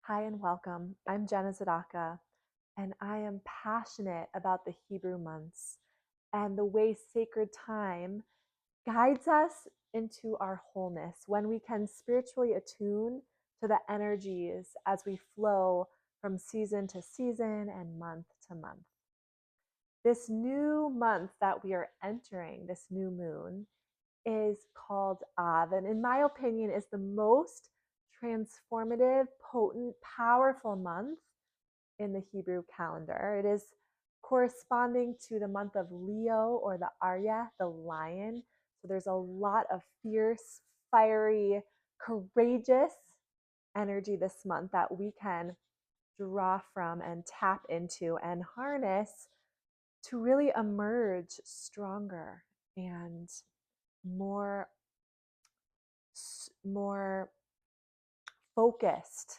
Hi and welcome. I'm Jenna Zadaka, and I am passionate about the Hebrew months and the way sacred time guides us into our wholeness when we can spiritually attune to the energies as we flow from season to season and month to month. This new month that we are entering, this new moon, is called Av, and in my opinion is the most transformative, potent, powerful month in the Hebrew calendar. It is corresponding to the month of Leo, or the Aryeh, the lion. So there's a lot of fierce, fiery, courageous energy this month that we can draw from and tap into and harness to really emerge stronger and more more focused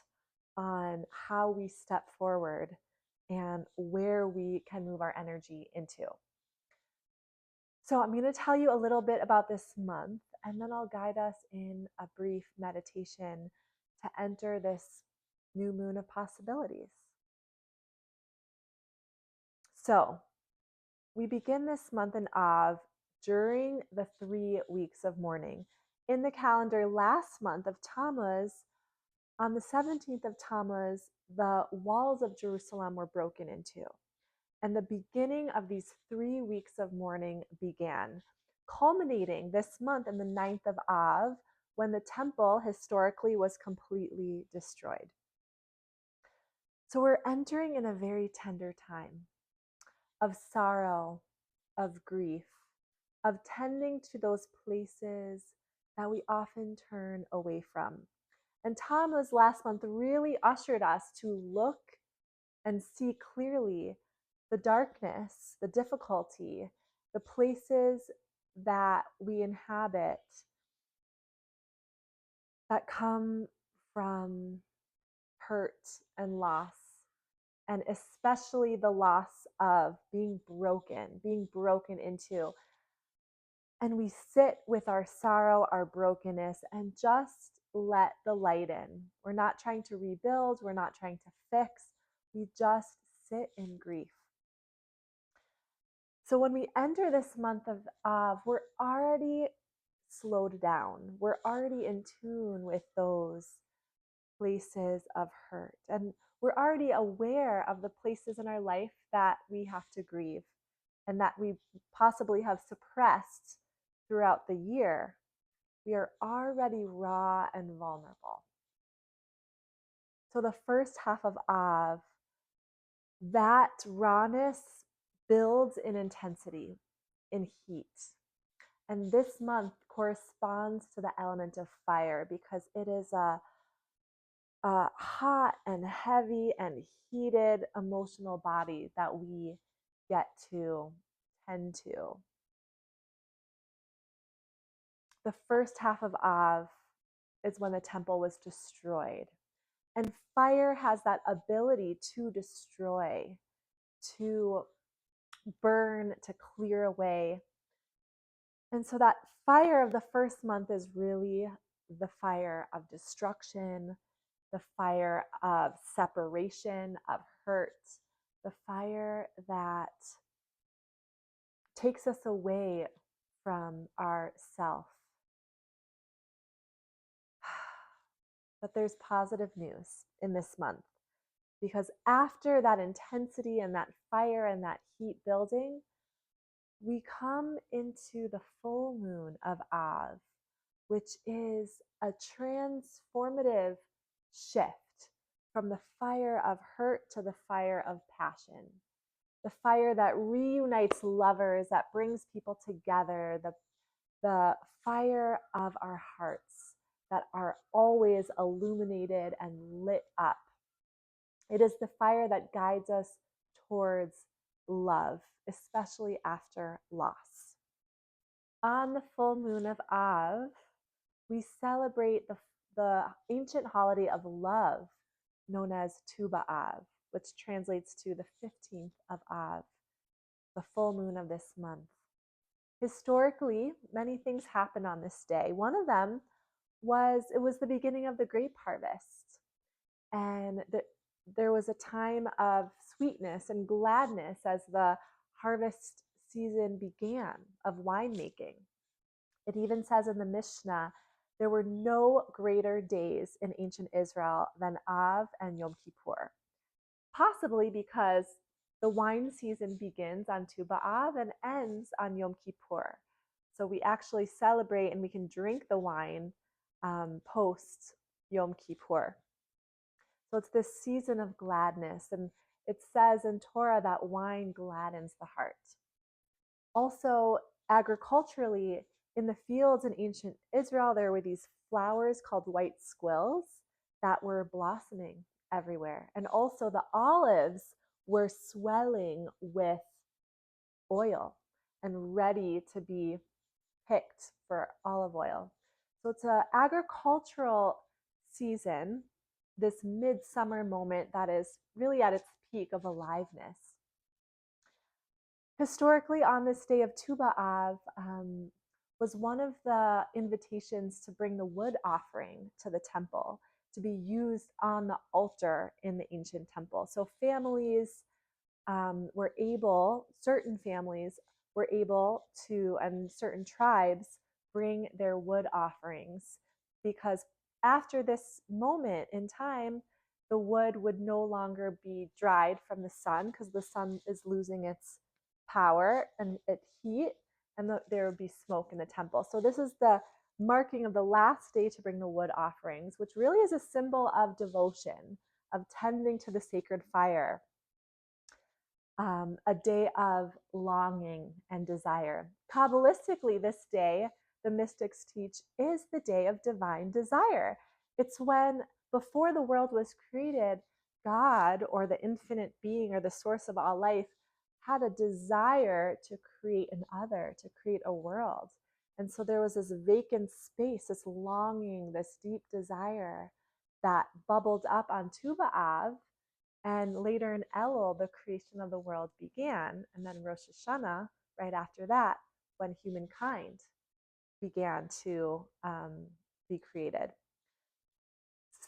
on how we step forward and where we can move our energy into. So I'm going to tell you a little bit about this month, and then I'll guide us in a brief meditation to enter this new moon of possibilities. So we begin this month in Av during the 3 weeks of mourning. In the calendar last month of Tammuz, on the 17th of Tammuz, the walls of Jerusalem were broken into, and the beginning of these 3 weeks of mourning began, culminating this month in the 9th of Av, when the temple historically was completely destroyed. So we're entering in a very tender time of sorrow, of grief, of tending to those places that we often turn away from. And Tammuz last month really ushered us to look and see clearly the darkness, the difficulty, the places that we inhabit that come from hurt and loss, and especially the loss of being broken into. And we sit with our sorrow, our brokenness, and just let the light in. We're not trying to rebuild, we're not trying to fix, we just sit in grief. So when we enter this month of Av, we're already slowed down. We're already in tune with those places of hurt. And we're already aware of the places in our life that we have to grieve and that we possibly have suppressed throughout the year. We are already raw and vulnerable. So the first half of Av, that rawness builds in intensity, in heat. And this month corresponds to the element of fire because it is a hot and heavy and heated emotional body that we get to tend to. The first half of Av is when the temple was destroyed. And fire has that ability to destroy, to burn, to clear away. And so that fire of the first month is really the fire of destruction, the fire of separation, of hurt, the fire that takes us away from ourself. But there's positive news in this month, because after that intensity and that fire and that heat building, we come into the full moon of Av, which is a transformative shift from the fire of hurt to the fire of passion, the fire that reunites lovers, that brings people together, the fire of our hearts that are always illuminated and lit up. It is the fire that guides us towards love, especially after loss. On the full moon of Av, we celebrate the ancient holiday of love known as Tu B'Av, which translates to the 15th of Av, the full moon of this month. Historically, many things happened on this day. One of them was it was the beginning of the grape harvest. And And there was a time of sweetness and gladness as the harvest season began of winemaking. It even says in the Mishnah, there were no greater days in ancient Israel than Av and Yom Kippur, possibly because the wine season begins on Tu B'Av and ends on Yom Kippur. So we actually celebrate and we can drink the wine post Yom Kippur. So it's this season of gladness. And it says in Torah that wine gladdens the heart. Also, agriculturally, in the fields in ancient Israel, there were these flowers called white squills that were blossoming everywhere. And also, the olives were swelling with oil and ready to be picked for olive oil. So it's an agricultural season, this midsummer moment that is really at its peak of aliveness. Historically, on this day of Tu B'Av was one of the invitations to bring the wood offering to the temple to be used on the altar in the ancient temple. So families were able, certain families were able to, and certain tribes, bring their wood offerings, because after this moment in time, the wood would no longer be dried from the sun because the sun is losing its power and its heat, and there would be smoke in the temple. So this is the marking of the last day to bring the wood offerings, which really is a symbol of devotion, of tending to the sacred fire. A day of longing and desire. Kabbalistically, this day, the mystics teach, is the day of divine desire. It's when, before the world was created, God, or the infinite being, or the source of all life, had a desire to create an other, to create a world. And so there was this vacant space, this longing, this deep desire that bubbled up on Tu B'Av. And later in Elul, the creation of the world began. And then Rosh Hashanah, right after that, when humankind began to be created.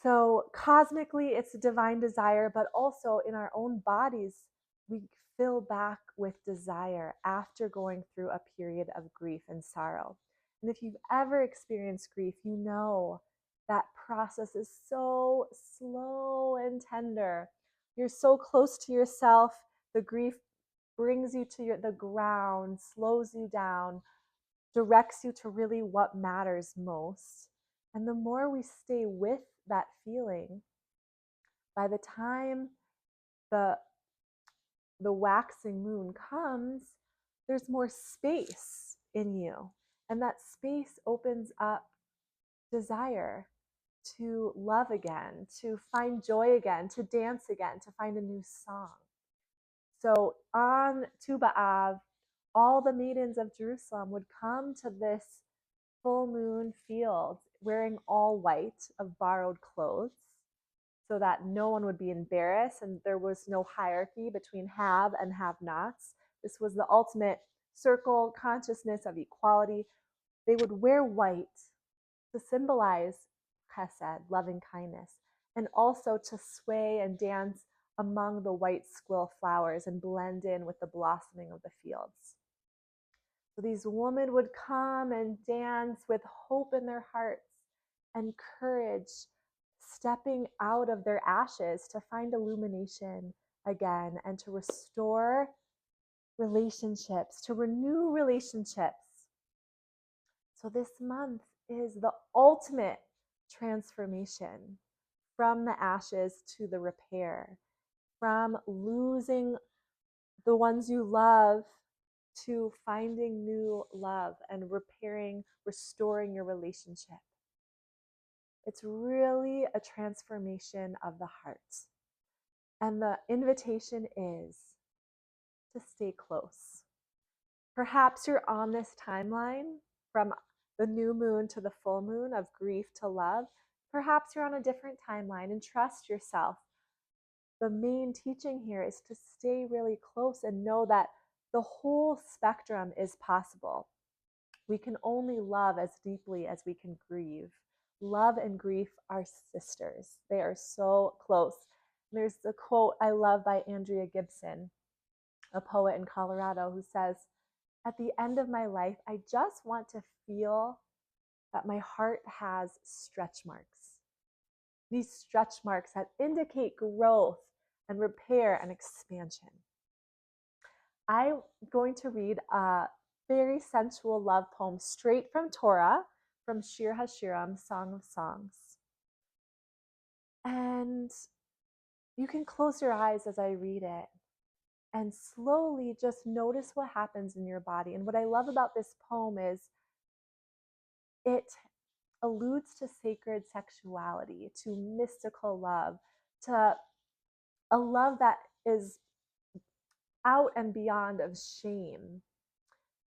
So cosmically, it's a divine desire, but also in our own bodies, we fill back with desire after going through a period of grief and sorrow. And if you've ever experienced grief, you know that process is so slow and tender. You're so close to yourself. The grief brings you to the ground, slows you down, directs you to really what matters most. And the more we stay with that feeling, by the time the waxing moon comes, there's more space in you. And that space opens up desire to love again, to find joy again, to dance again, to find a new song. So on Tu B'Av, all the maidens of Jerusalem would come to this full moon field wearing all white of borrowed clothes so that no one would be embarrassed and there was no hierarchy between have and have-nots. This was the ultimate circle consciousness of equality. They would wear white to symbolize chesed, loving kindness, and also to sway and dance among the white squill flowers and blend in with the blossoming of the fields. So these women would come and dance with hope in their hearts and courage, stepping out of their ashes to find illumination again and to restore relationships, to renew relationships. So this month is the ultimate transformation, from the ashes to the repair, from losing the ones you love to finding new love and repairing, restoring your relationship. It's really a transformation of the heart. And the invitation is to stay close. Perhaps you're on this timeline from the new moon to the full moon, of grief to love. Perhaps you're on a different timeline, and trust yourself. The main teaching here is to stay really close and know that the whole spectrum is possible. We can only love as deeply as we can grieve. Love and grief are sisters. They are so close. There's a quote I love by Andrea Gibson, a poet in Colorado, who says, "At the end of my life, I just want to feel that my heart has stretch marks. These stretch marks that indicate growth and repair and expansion." I'm going to read a very sensual love poem straight from Torah, from Shir HaShirim, Song of Songs. And you can close your eyes as I read it and slowly just notice what happens in your body. And what I love about this poem is it alludes to sacred sexuality, to mystical love, to a love that is out and beyond of shame,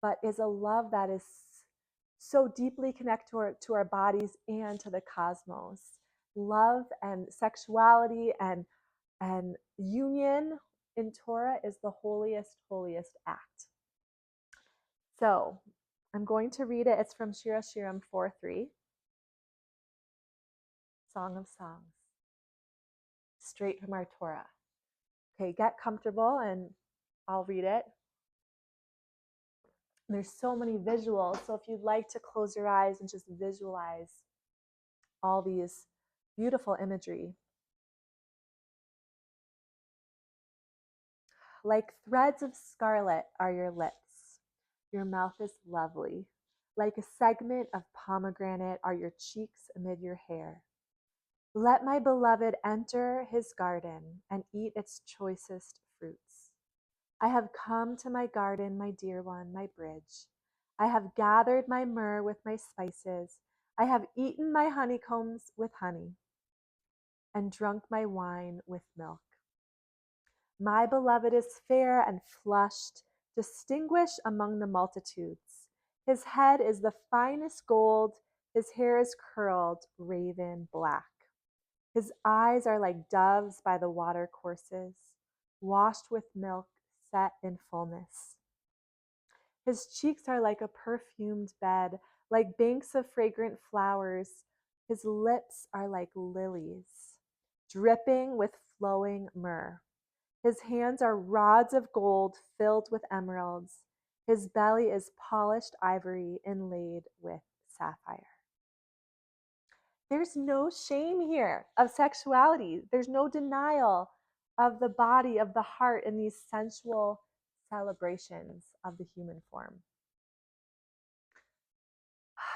but is a love that is so deeply connected to our bodies and to the cosmos. Love and sexuality and union in Torah is the holiest act. So I'm going to read it. It's from Shir HaShirim 4:3, Song of Songs, straight from our Torah. Okay, get comfortable and I'll read it. There's so many visuals, so if you'd like to close your eyes and just visualize all these beautiful imagery. Like threads of scarlet are your lips. Your mouth is lovely. Like a segment of pomegranate are your cheeks amid your hair. Let my beloved enter his garden and eat its choicest fruits. I have come to my garden, my dear one, my bridge. I have gathered my myrrh with my spices. I have eaten my honeycombs with honey and drunk my wine with milk. My beloved is fair and flushed, distinguished among the multitudes. His head is the finest gold, his hair is curled, raven black. His eyes are like doves by the watercourses, washed with milk, set in fullness. His cheeks are like a perfumed bed, like banks of fragrant flowers. His lips are like lilies, dripping with flowing myrrh. His hands are rods of gold filled with emeralds. His belly is polished ivory inlaid with sapphire. There's no shame here of sexuality. There's no denial of the body, of the heart in these sensual celebrations of the human form.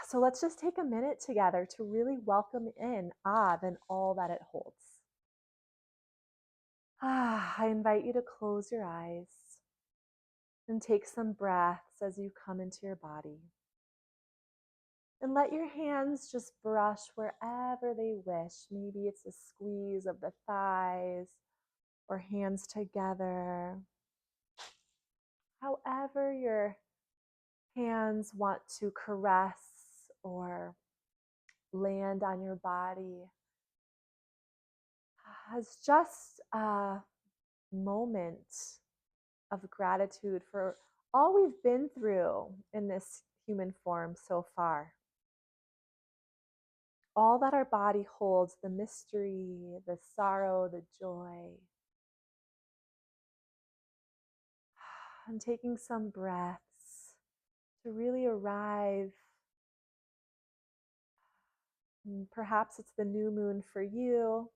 So let's just take a minute together to really welcome in Av and all that it holds. I invite you to close your eyes and take some breaths as you come into your body. And let your hands just brush wherever they wish. Maybe it's a squeeze of the thighs or hands together. However your hands want to caress or land on your body, as just a moment of gratitude for all we've been through in this human form so far. All that our body holds, the mystery, the sorrow, the joy. And taking some breaths to really arrive. And perhaps it's the new moon for you,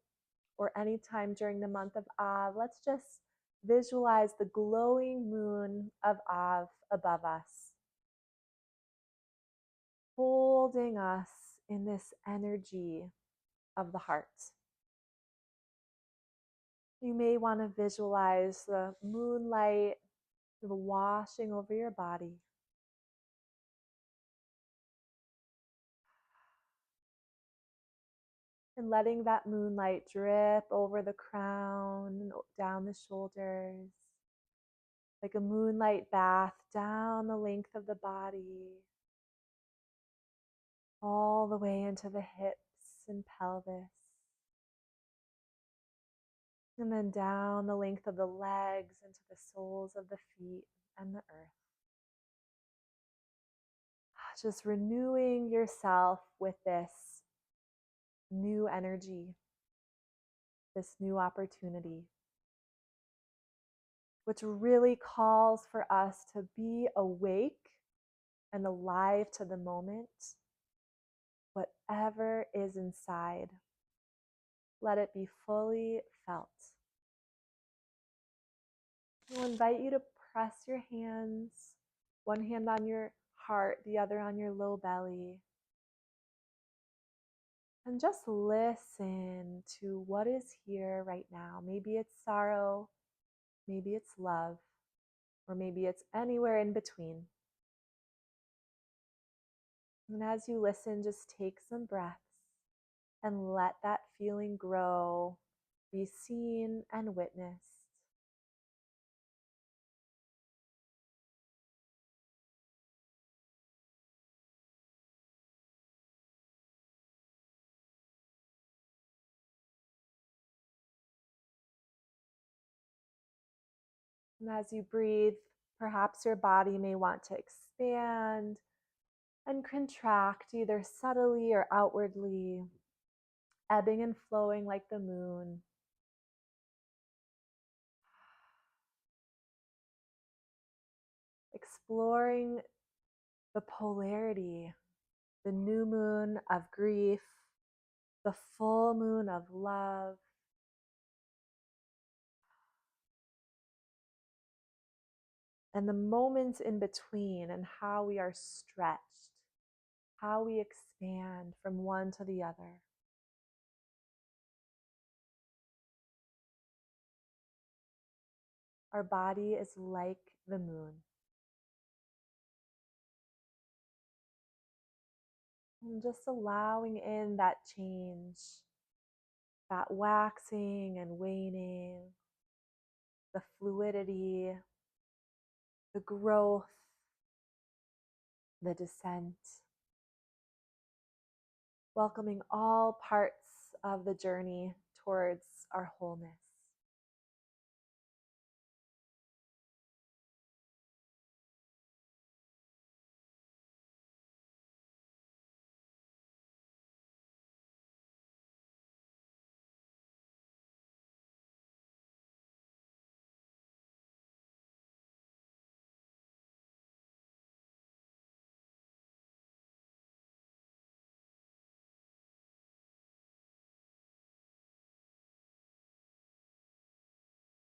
or any time during the month of Av. Let's just visualize the glowing moon of Av above us, holding us in this energy of the heart. You may want to visualize the moonlight washing over your body. And letting that moonlight drip over the crown and down the shoulders, like a moonlight bath down the length of the body, all the way into the hips and pelvis, and then down the length of the legs into the soles of the feet and the earth. Just renewing yourself with this new energy. this new opportunity, which really calls for us to be awake and alive to the moment, whatever is inside. Let it be fully felt. I'll invite you to press your hands, one hand on your heart, the other on your low belly. And just listen to what is here right now. Maybe it's sorrow, maybe it's love, or maybe it's anywhere in between. And as you listen, just take some breaths and let that feeling grow, be seen and witnessed. And as you breathe, perhaps your body may want to expand and contract either subtly or outwardly, ebbing and flowing like the moon. Exploring the polarity, the new moon of grief, the full moon of love. And the moments in between, and how we are stretched, how we expand from one to the other. Our body is like the moon. And just allowing in that change, that waxing and waning, the fluidity, the growth, the descent. Welcoming all parts of the journey towards our wholeness.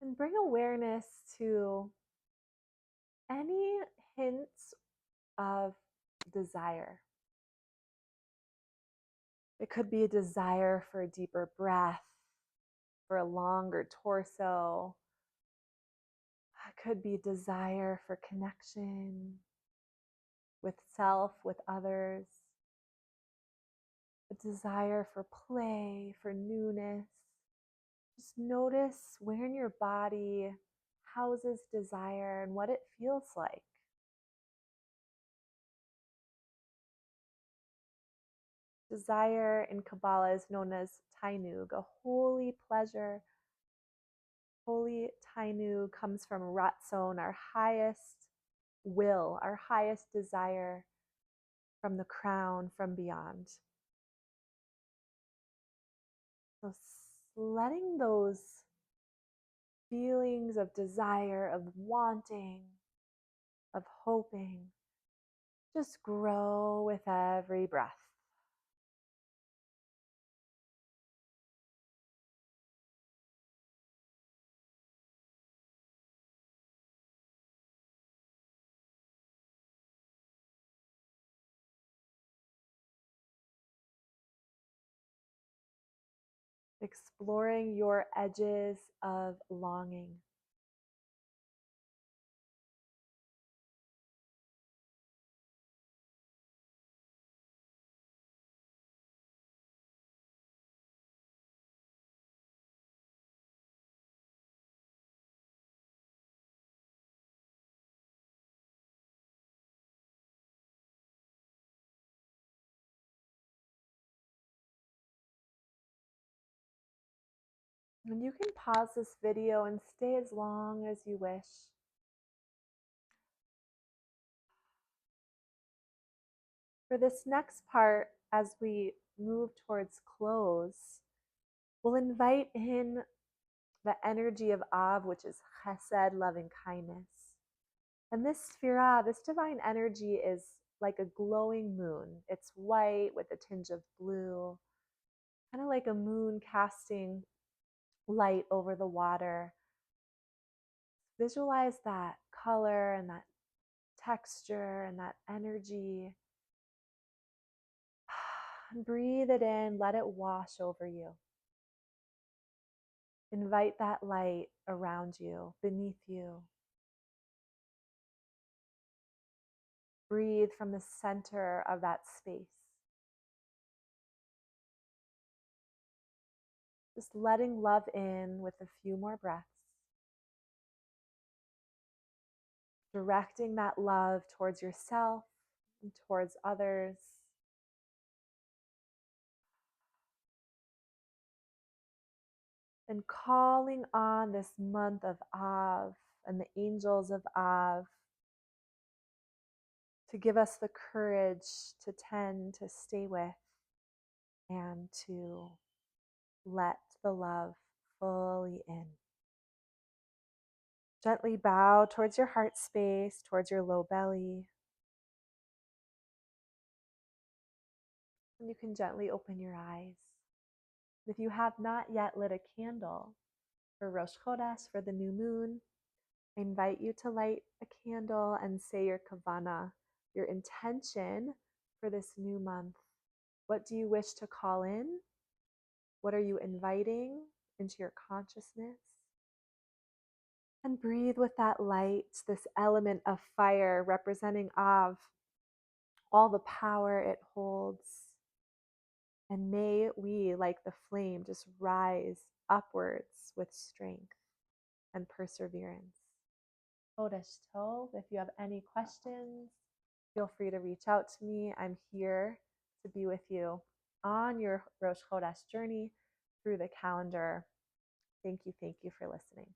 And bring awareness to any hints of desire. It could be a desire for a deeper breath, for a longer torso. It could be desire for connection with self, with others. A desire for play, for newness. Just notice where in your body houses desire and what it feels like. Desire in Kabbalah is known as tainug, a holy pleasure. Holy tainug comes from ratzon, our highest will, our highest desire from the crown, from beyond. So letting those feelings of desire, of wanting, of hoping, just grow with every breath. Exploring your edges of longing. And you can pause this video and stay as long as you wish. For this next part, as we move towards close, We'll invite in the energy of Av, which is chesed, loving kindness. And this sphira, this divine energy, is like a glowing moon. It's white with a tinge of blue, kind of like a moon casting light over the water. Visualize that color and that texture and that energy. And breathe it in, let it wash over you. Invite that light around you, beneath you. Breathe from the center of that space. Just letting love in with a few more breaths. Directing that love towards yourself and towards others. And calling on this month of Av and the angels of Av to give us the courage to tend, to stay with, and to let the love fully in. Gently bow towards your heart space, towards your low belly. And you can gently open your eyes. If you have not yet lit a candle for Rosh Chodesh, for the new moon, I invite you to light a candle and say your kavana, your intention for this new month. What do you wish to call in? What are you inviting into your consciousness? And breathe with that light, this element of fire representing Av, all the power it holds. And may we, like the flame, just rise upwards with strength and perseverance. Chodesh Tov. If you have any questions, feel free to reach out to me. I'm here to be with you on your Rosh Chodesh journey through the calendar. Thank you for listening.